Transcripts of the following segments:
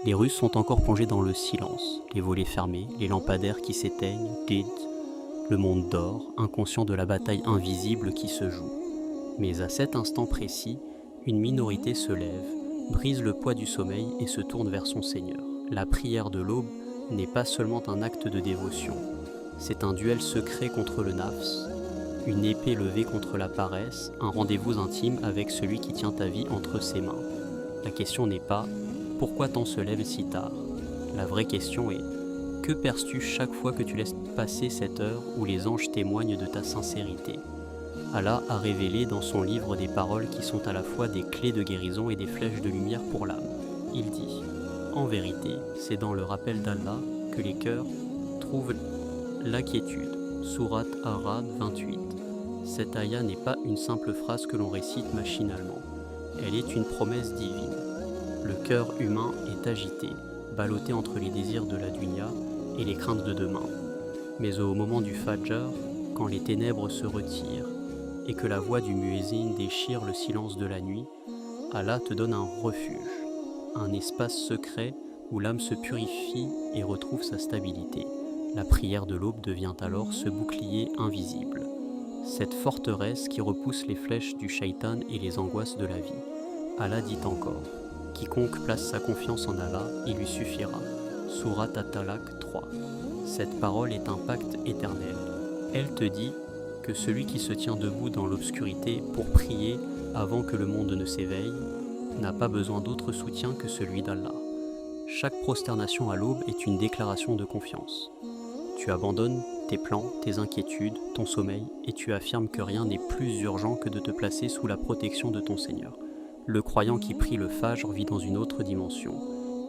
Les Russes sont encore plongés dans le silence, les volets fermés, les lampadaires qui s'éteignent, le monde dort, inconscient de la bataille invisible qui se joue. Mais à cet instant précis, une minorité se lève, brise le poids du sommeil et se tourne vers son Seigneur. La prière de l'aube n'est pas seulement un acte de dévotion, c'est un duel secret contre le nafs, une épée levée contre la paresse, un rendez-vous intime avec celui qui tient ta vie entre ses mains. La question n'est pas « Pourquoi t'en se lève si tard ?» La vraie question est « Que perçus chaque fois que tu laisses passer cette heure où les anges témoignent de ta sincérité ?» Allah a révélé dans son livre des paroles qui sont à la fois des clés de guérison et des flèches de lumière pour l'âme. Il dit « En vérité, c'est dans le rappel d'Allah que les cœurs trouvent la quiétude. » Sourate Ar-Ra'd 28. Cette ayah n'est pas une simple phrase que l'on récite machinalement. Elle est une promesse divine. Le cœur humain est agité, ballotté entre les désirs de la dunya et les craintes de demain. Mais au moment du Fajr, quand les ténèbres se retirent et que la voix du muezzin déchire le silence de la nuit, Allah te donne un refuge, un espace secret où l'âme se purifie et retrouve sa stabilité. La prière de l'aube devient alors ce bouclier invisible, cette forteresse qui repousse les flèches du shaitan et les angoisses de la vie. Allah dit encore « Quiconque place sa confiance en Allah, il lui suffira. » Sourate At-Talaq 3. Cette parole est un pacte éternel. Elle te dit que celui qui se tient debout dans l'obscurité pour prier avant que le monde ne s'éveille n'a pas besoin d'autre soutien que celui d'Allah. Chaque prosternation à l'aube est une déclaration de confiance. Tu abandonnes tes plans, tes inquiétudes, ton sommeil, et tu affirmes que rien n'est plus urgent que de te placer sous la protection de ton Seigneur. Le croyant qui prie le Fajr vit dans une autre dimension.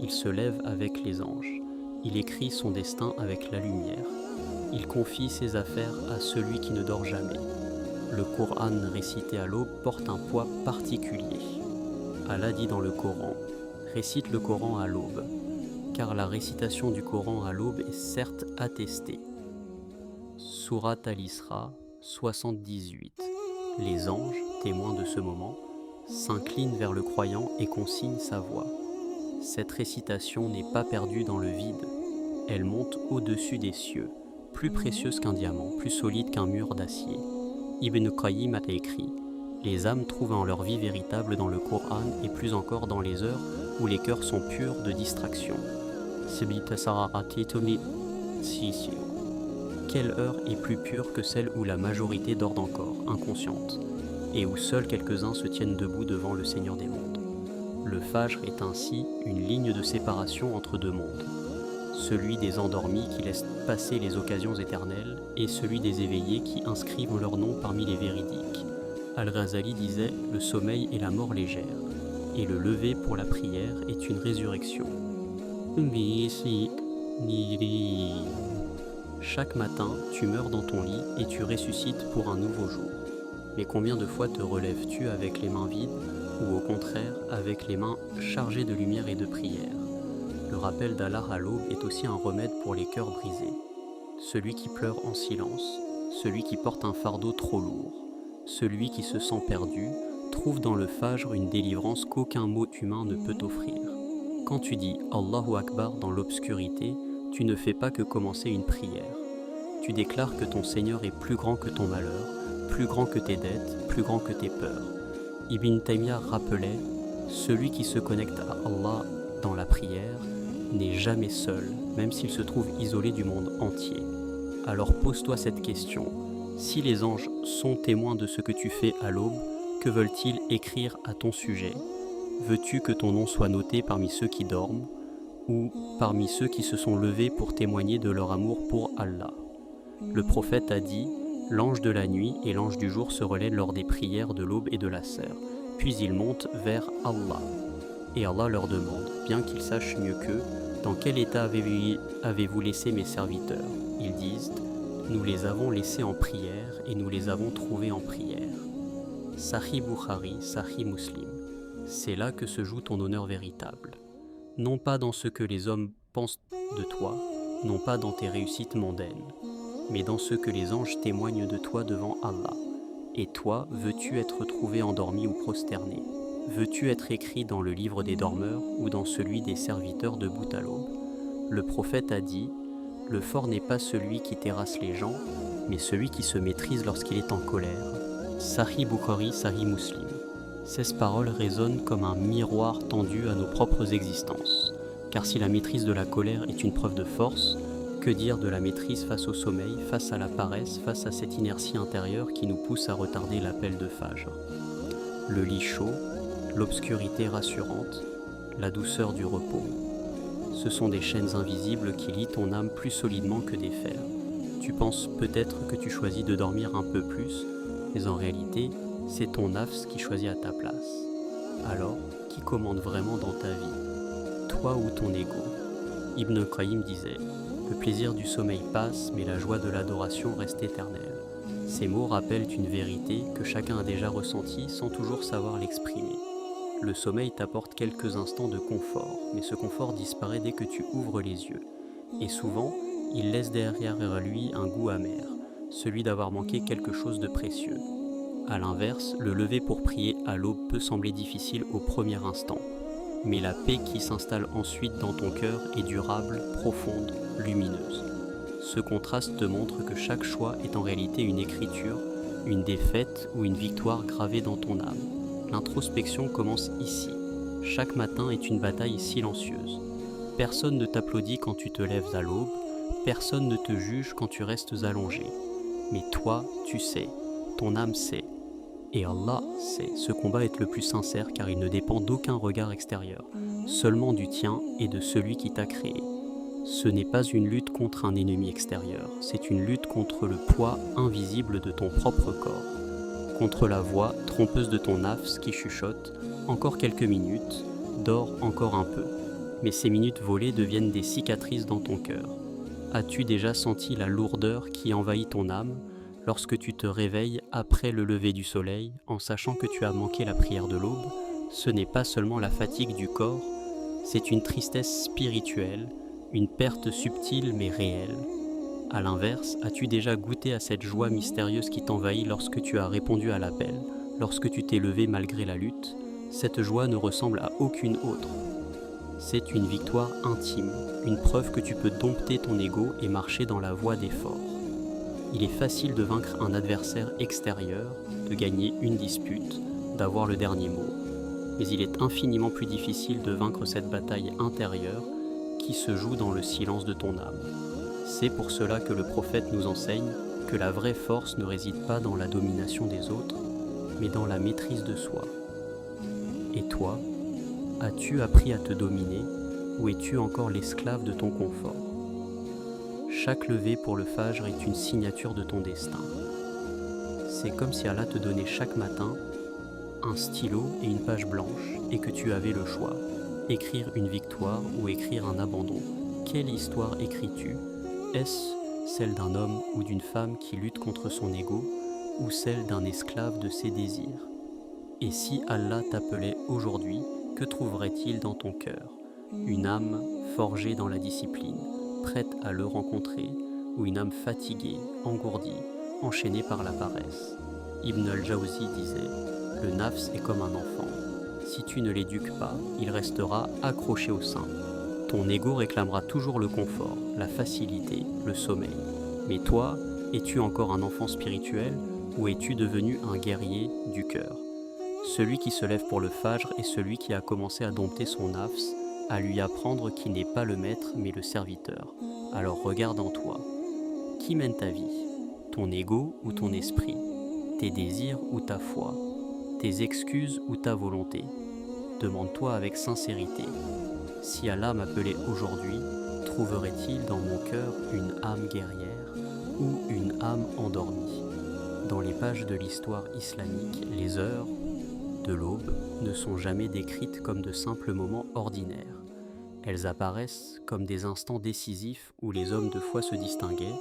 Il se lève avec les anges. Il écrit son destin avec la lumière. Il confie ses affaires à celui qui ne dort jamais. Le Coran récité à l'aube porte un poids particulier. Allah dit dans le Coran « Récite le Coran à l'aube ». Car la récitation du Coran à l'aube est certes attestée. Sourate Al-Isra 78. Les anges, témoins de ce moment, s'inclinent vers le croyant et consignent sa voix. Cette récitation n'est pas perdue dans le vide. Elle monte au-dessus des cieux, plus précieuse qu'un diamant, plus solide qu'un mur d'acier. Ibn Qayyim a écrit « Les âmes trouvent en leur vie véritable dans le Coran et plus encore dans les heures où les cœurs sont purs de distraction. » Quelle heure est plus pure que celle où la majorité dort encore, inconsciente, et où seuls quelques-uns se tiennent debout devant le Seigneur des mondes. Le Fajr est ainsi une ligne de séparation entre deux mondes, celui des endormis qui laissent passer les occasions éternelles et celui des éveillés qui inscrivent leur nom parmi les véridiques. Al-Ghazali disait « Le sommeil est la mort légère, et le lever pour la prière est une résurrection. » Chaque matin, tu meurs dans ton lit et tu ressuscites pour un nouveau jour. Mais combien de fois te relèves-tu avec les mains vides ou au contraire avec les mains chargées de lumière et de prière? Le rappel d'Allah à l'aube est aussi un remède pour les cœurs brisés. Celui qui pleure en silence, celui qui porte un fardeau trop lourd, celui qui se sent perdu, trouve dans le Fajr une délivrance qu'aucun mot humain ne peut offrir. Quand tu dis Allahu Akbar dans l'obscurité, tu ne fais pas que commencer une prière. Tu déclares que ton Seigneur est plus grand que ton malheur, plus grand que tes dettes, plus grand que tes peurs. Ibn Taymiyyah rappelait « Celui qui se connecte à Allah dans la prière n'est jamais seul, même s'il se trouve isolé du monde entier. » Alors pose-toi cette question. Si les anges sont témoins de ce que tu fais à l'aube, que veulent-ils écrire à ton sujet ? Veux-tu que ton nom soit noté parmi ceux qui dorment ou parmi ceux qui se sont levés pour témoigner de leur amour pour Allah? Le prophète a dit « L'ange de la nuit et l'ange du jour se relaient lors des prières de l'aube et de la sœur, puis ils montent vers Allah. Et Allah leur demande, bien qu'ils sachent mieux qu'eux, dans quel état avez-vous laissé mes serviteurs? Ils disent « Nous les avons laissés en prière et nous les avons trouvés en prière. » Sahih Bukhari, Sahih Muslim. C'est là que se joue ton honneur véritable. Non pas dans ce que les hommes pensent de toi, non pas dans tes réussites mondaines, mais dans ce que les anges témoignent de toi devant Allah. Et toi, veux-tu être trouvé endormi ou prosterné? Veux-tu être écrit dans le livre des dormeurs ou dans celui des serviteurs debout à l'aube? Le prophète a dit, « Le fort n'est pas celui qui terrasse les gens, mais celui qui se maîtrise lorsqu'il est en colère. » Sahih Bukhari, Sahih Muslim. Ces paroles résonnent comme un miroir tendu à nos propres existences. Car si la maîtrise de la colère est une preuve de force, que dire de la maîtrise face au sommeil, face à la paresse, face à cette inertie intérieure qui nous pousse à retarder l'appel de Fajr? Le lit chaud, l'obscurité rassurante, la douceur du repos. Ce sont des chaînes invisibles qui lient ton âme plus solidement que des fers. Tu penses peut-être que tu choisis de dormir un peu plus, mais en réalité, c'est ton nafs qui choisit à ta place. Alors, qui commande vraiment dans ta vie? Toi ou ton ego? Ibn Qayyim disait, « Le plaisir du sommeil passe, mais la joie de l'adoration reste éternelle. » Ces mots rappellent une vérité que chacun a déjà ressentie sans toujours savoir l'exprimer. Le sommeil t'apporte quelques instants de confort, mais ce confort disparaît dès que tu ouvres les yeux. Et souvent, il laisse derrière lui un goût amer, celui d'avoir manqué quelque chose de précieux. A l'inverse, le lever pour prier à l'aube peut sembler difficile au premier instant, mais la paix qui s'installe ensuite dans ton cœur est durable, profonde, lumineuse. Ce contraste te montre que chaque choix est en réalité une écriture, une défaite ou une victoire gravée dans ton âme. L'introspection commence ici. Chaque matin est une bataille silencieuse. Personne ne t'applaudit quand tu te lèves à l'aube, personne ne te juge quand tu restes allongé. Mais toi, tu sais, ton âme sait. Et Allah sait. Ce combat est le plus sincère car il ne dépend d'aucun regard extérieur, seulement du tien et de celui qui t'a créé. Ce n'est pas une lutte contre un ennemi extérieur, c'est une lutte contre le poids invisible de ton propre corps. Contre la voix trompeuse de ton nafs qui chuchote « Encore quelques minutes, dors encore un peu ». Mais ces minutes volées deviennent des cicatrices dans ton cœur. As-tu déjà senti la lourdeur qui envahit ton âme lorsque tu te réveilles après le lever du soleil en sachant que tu as manqué la prière de l'aube? Ce n'est pas seulement la fatigue du corps, c'est une tristesse spirituelle, une perte subtile mais réelle. A l'inverse, as-tu déjà goûté à cette joie mystérieuse qui t'envahit lorsque tu as répondu à l'appel, lorsque tu t'es levé malgré la lutte? Cette joie ne ressemble à aucune autre. C'est une victoire intime, une preuve que tu peux dompter ton ego et marcher dans la voie des forts. Il est facile de vaincre un adversaire extérieur, de gagner une dispute, d'avoir le dernier mot. Mais il est infiniment plus difficile de vaincre cette bataille intérieure qui se joue dans le silence de ton âme. C'est pour cela que le prophète nous enseigne que la vraie force ne réside pas dans la domination des autres, mais dans la maîtrise de soi. Et toi, as-tu appris à te dominer ou es-tu encore l'esclave de ton confort? Chaque levée pour le Fajr est une signature de ton destin. C'est comme si Allah te donnait chaque matin un stylo et une page blanche et que tu avais le choix, écrire une victoire ou écrire un abandon. Quelle histoire écris-tu? Est-ce celle d'un homme ou d'une femme qui lutte contre son ego ou celle d'un esclave de ses désirs? Et si Allah t'appelait aujourd'hui, que trouverait-il dans ton cœur? Une âme forgée dans la discipline, prête à le rencontrer, ou une âme fatiguée, engourdie, enchaînée par la paresse? Ibn al-Jawzi disait « Le nafs est comme un enfant. Si tu ne l'éduques pas, il restera accroché au sein. Ton ego réclamera toujours le confort, la facilité, le sommeil. Mais toi, es-tu encore un enfant spirituel ou es-tu devenu un guerrier du cœur? Celui qui se lève pour le Fajr est celui qui a commencé à dompter son nafs, à lui apprendre qu'il n'est pas le maître mais le serviteur. Alors regarde en toi. Qui mène ta vie? Ton ego ou ton esprit? Tes désirs ou ta foi? Tes excuses ou ta volonté? Demande-toi avec sincérité. Si Allah m'appelait aujourd'hui, trouverait-il dans mon cœur une âme guerrière ou une âme endormie? Dans les pages de l'histoire islamique, les heures de l'aube ne sont jamais décrites comme de simples moments ordinaires. Elles apparaissent comme des instants décisifs où les hommes de foi se distinguaient,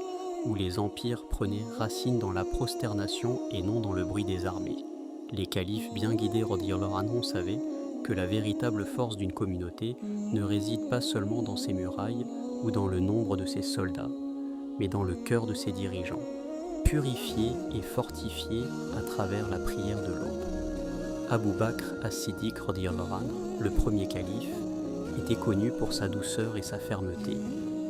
où les empires prenaient racine dans la prosternation et non dans le bruit des armées. Les califes bien guidés radiyallahu anhum savaient que la véritable force d'une communauté ne réside pas seulement dans ses murailles ou dans le nombre de ses soldats, mais dans le cœur de ses dirigeants, purifiés et fortifiés à travers la prière de l'aube. Abu Bakr as-Siddiq radiyallahu anhu, le premier calife, était connu pour sa douceur et sa fermeté,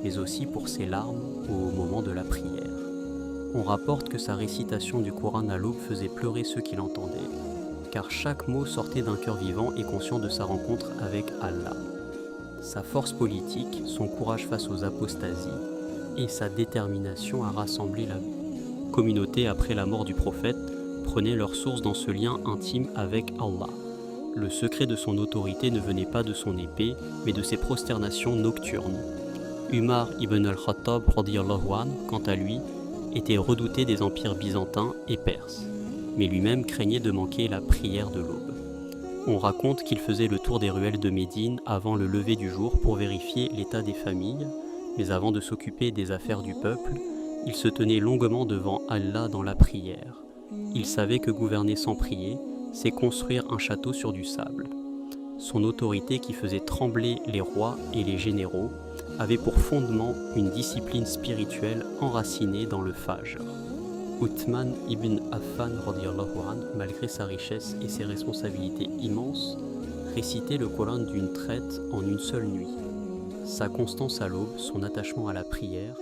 mais aussi pour ses larmes au moment de la prière. On rapporte que sa récitation du Coran à l'aube faisait pleurer ceux qui l'entendaient, car chaque mot sortait d'un cœur vivant et conscient de sa rencontre avec Allah. Sa force politique, son courage face aux apostasies et sa détermination à rassembler la communauté après la mort du prophète prenaient leur source dans ce lien intime avec Allah. Le secret de son autorité ne venait pas de son épée, mais de ses prosternations nocturnes. Umar ibn al-Khattab radiyallahu anhu, quant à lui, était redouté des empires byzantins et perses, mais lui-même craignait de manquer la prière de l'aube. On raconte qu'il faisait le tour des ruelles de Médine avant le lever du jour pour vérifier l'état des familles, mais avant de s'occuper des affaires du peuple, il se tenait longuement devant Allah dans la prière. Il savait que gouverner sans prier, c'est construire un château sur du sable. Son autorité qui faisait trembler les rois et les généraux avait pour fondement une discipline spirituelle enracinée dans le Fajr. Uthman ibn Affan radiyallahu anhu, malgré sa richesse et ses responsabilités immenses, récitait le Coran d'une traite en une seule nuit. Sa constance à l'aube, son attachement à la prière,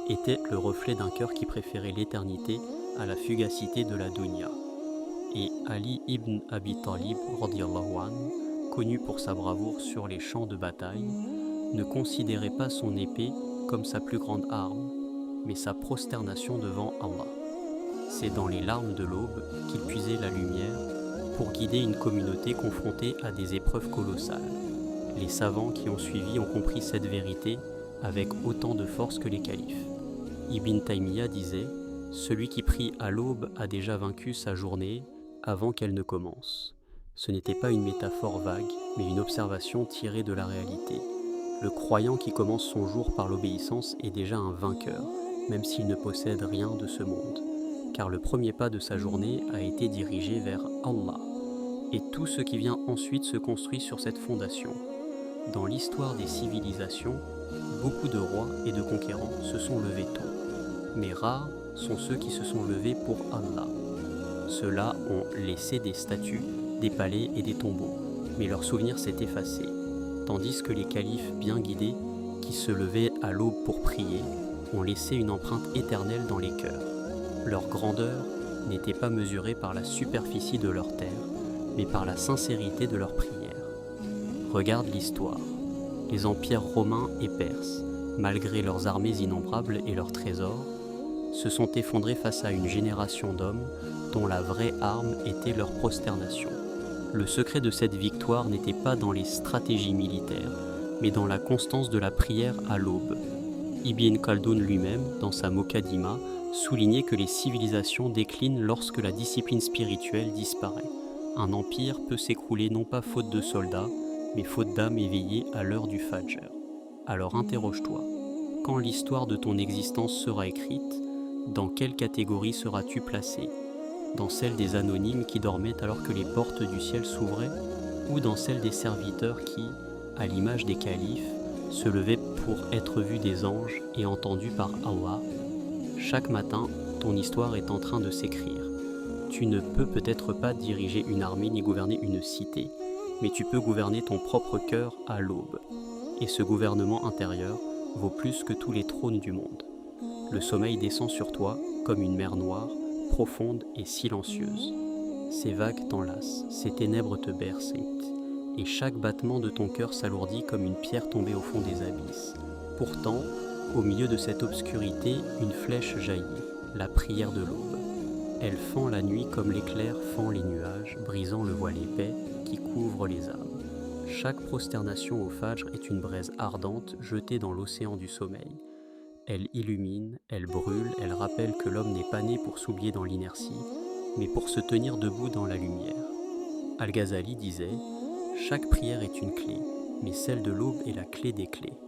était le reflet d'un cœur qui préférait l'éternité à la fugacité de la dunya. Et Ali ibn Abi Talib radiyallahu anhu, connu pour sa bravoure sur les champs de bataille, ne considérait pas son épée comme sa plus grande arme, mais sa prosternation devant Allah. C'est dans les larmes de l'aube qu'il puisait la lumière pour guider une communauté confrontée à des épreuves colossales. Les savants qui ont suivi ont compris cette vérité avec autant de force que les califes. Ibn Taymiyyah disait « Celui qui prie à l'aube a déjà vaincu sa journée avant qu'elle ne commence ». Ce n'était pas une métaphore vague, mais une observation tirée de la réalité. Le croyant qui commence son jour par l'obéissance est déjà un vainqueur, même s'il ne possède rien de ce monde. Car le premier pas de sa journée a été dirigé vers Allah. Et tout ce qui vient ensuite se construit sur cette fondation. Dans l'histoire des civilisations, beaucoup de rois et de conquérants se sont levés tôt. Mais rares sont ceux qui se sont levés pour Allah. Ceux-là ont laissé des statues, des palais et des tombeaux, mais leur souvenir s'est effacé. Tandis que les califes bien guidés, qui se levaient à l'aube pour prier, ont laissé une empreinte éternelle dans les cœurs. Leur grandeur n'était pas mesurée par la superficie de leur terre, mais par la sincérité de leur prière. Regarde l'histoire. Les empires romains et perses, malgré leurs armées innombrables et leurs trésors, se sont effondrés face à une génération d'hommes dont la vraie arme était leur prosternation. Le secret de cette victoire n'était pas dans les stratégies militaires, mais dans la constance de la prière à l'aube. Ibn Khaldun lui-même, dans sa Muqaddimah, soulignait que les civilisations déclinent lorsque la discipline spirituelle disparaît. Un empire peut s'écrouler non pas faute de soldats, mais faute d'âmes éveillées à l'heure du Fajr. Alors interroge-toi, quand l'histoire de ton existence sera écrite, dans quelle catégorie seras-tu placé ? Dans celle des anonymes qui dormaient alors que les portes du ciel s'ouvraient, ou dans celle des serviteurs qui, à l'image des califes, se levaient pour être vus des anges et entendus par Allah ? Chaque matin, ton histoire est en train de s'écrire. Tu ne peux peut-être pas diriger une armée ni gouverner une cité, mais tu peux gouverner ton propre cœur à l'aube. Et ce gouvernement intérieur vaut plus que tous les trônes du monde. Le sommeil descend sur toi comme une mer noire, profonde et silencieuse. Ces vagues t'enlacent, ces ténèbres te bercent, et chaque battement de ton cœur s'alourdit comme une pierre tombée au fond des abysses. Pourtant, au milieu de cette obscurité, une flèche jaillit, la prière de l'aube. Elle fend la nuit comme l'éclair fend les nuages, brisant le voile épais qui couvre les âmes. Chaque prosternation au Fajr est une braise ardente jetée dans l'océan du sommeil. Elle illumine, elle brûle, elle rappelle que l'homme n'est pas né pour s'oublier dans l'inertie, mais pour se tenir debout dans la lumière. Al-Ghazali disait « Chaque prière est une clé, mais celle de l'aube est la clé des clés.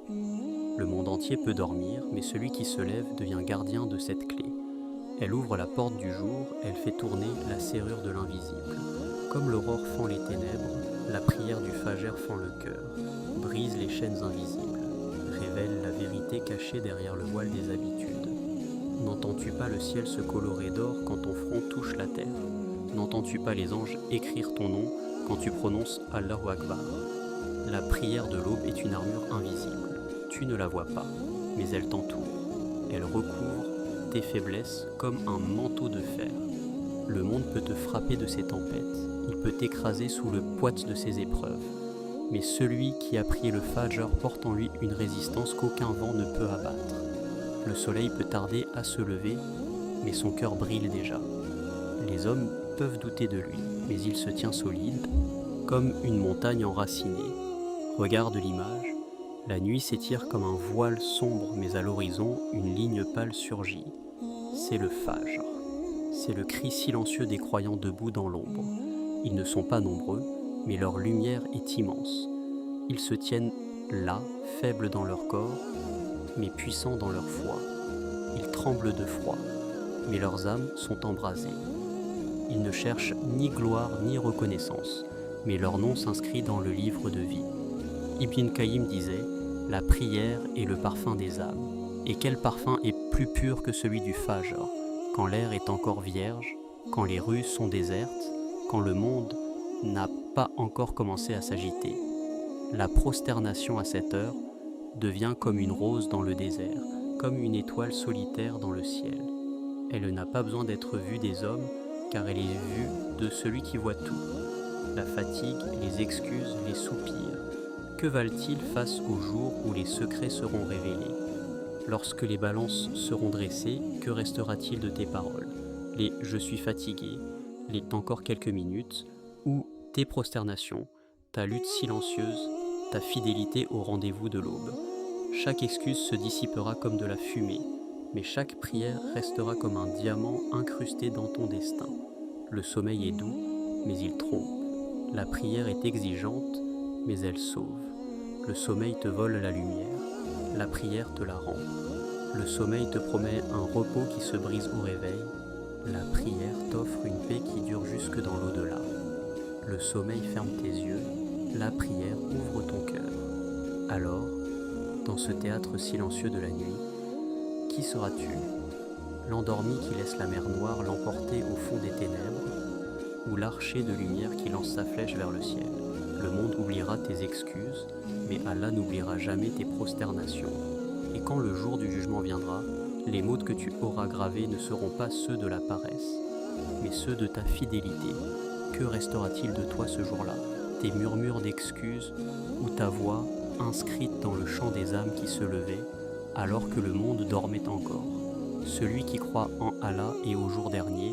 Le monde entier peut dormir, mais celui qui se lève devient gardien de cette clé. Elle ouvre la porte du jour, elle fait tourner la serrure de l'invisible. Comme l'aurore fend les ténèbres, la prière du Fajr fend le cœur, brise les chaînes invisibles, révèle la vérité cachée derrière le voile des habitudes. N'entends-tu pas le ciel se colorer d'or quand ton front touche la terre ? N'entends-tu pas les anges écrire ton nom quand tu prononces Allahu Akbar? La prière de l'aube est une armure invisible. Tu ne la vois pas, mais elle t'entoure. Elle recouvre tes faiblesses comme un manteau de fer. Le monde peut te frapper de ses tempêtes, il peut t'écraser sous le poids de ses épreuves. Mais celui qui a prié le Fajr porte en lui une résistance qu'aucun vent ne peut abattre. Le soleil peut tarder à se lever, mais son cœur brille déjà. Les hommes peuvent douter de lui, mais il se tient solide, comme une montagne enracinée. Regarde l'image, la nuit s'étire comme un voile sombre, mais à l'horizon, une ligne pâle surgit. C'est le Fajr. C'est le cri silencieux des croyants debout dans l'ombre. Ils ne sont pas nombreux, mais leur lumière est immense. Ils se tiennent là, faibles dans leur corps, mais puissants dans leur foi. Ils tremblent de froid, mais leurs âmes sont embrasées. Ils ne cherchent ni gloire ni reconnaissance, mais leur nom s'inscrit dans le livre de vie. Ibn Qayyim disait « La prière est le parfum des âmes. » Et quel parfum est plus pur que celui du Fajr, quand l'air est encore vierge, quand les rues sont désertes, quand le monde n'a pas encore commencé à s'agiter. La prosternation à cette heure devient comme une rose dans le désert, comme une étoile solitaire dans le ciel. Elle n'a pas besoin d'être vue des hommes, car elle est vue de celui qui voit tout. La fatigue, les excuses, les soupirs. Que valent-ils face au jour où les secrets seront révélés? Lorsque les balances seront dressées, que restera-t-il de tes paroles? Les « je suis fatigué », les « encore quelques minutes » ou tes prosternations, ta lutte silencieuse, ta fidélité au rendez-vous de l'aube. Chaque excuse se dissipera comme de la fumée, mais chaque prière restera comme un diamant incrusté dans ton destin. Le sommeil est doux, mais il trompe. La prière est exigeante, mais elle sauve. Le sommeil te vole la lumière, la prière te la rend. Le sommeil te promet un repos qui se brise au réveil. La prière t'offre une paix qui dure jusque dans l'au-delà. Le sommeil ferme tes yeux, la prière ouvre ton cœur. Alors, dans ce théâtre silencieux de la nuit, qui seras-tu? L'endormi qui laisse la mer noire l'emporter au fond des ténèbres, ou l'archer de lumière qui lance sa flèche vers le ciel? Le monde oubliera tes excuses, mais Allah n'oubliera jamais tes prosternations. Et quand le jour du jugement viendra, les mots que tu auras gravés ne seront pas ceux de la paresse, mais ceux de ta fidélité. Que restera-t-il de toi ce jour-là? Tes murmures d'excuses ou ta voix inscrite dans le chant des âmes qui se levaient alors que le monde dormait encore? Celui qui croit en Allah et au jour dernier,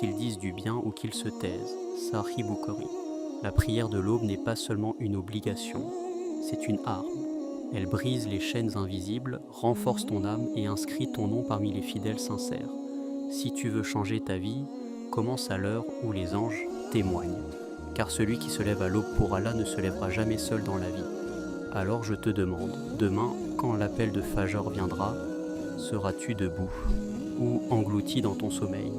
qu'il dise du bien ou qu'il se taise. Sahih Bukhari. La prière de l'aube n'est pas seulement une obligation, c'est une arme. Elle brise les chaînes invisibles, renforce ton âme et inscrit ton nom parmi les fidèles sincères. Si tu veux changer ta vie, commence à l'heure où les anges témoignent. Car celui qui se lève à l'aube pour Allah ne se lèvera jamais seul dans la vie. Alors je te demande, demain, quand l'appel de Fajr viendra, seras-tu debout ou englouti dans ton sommeil?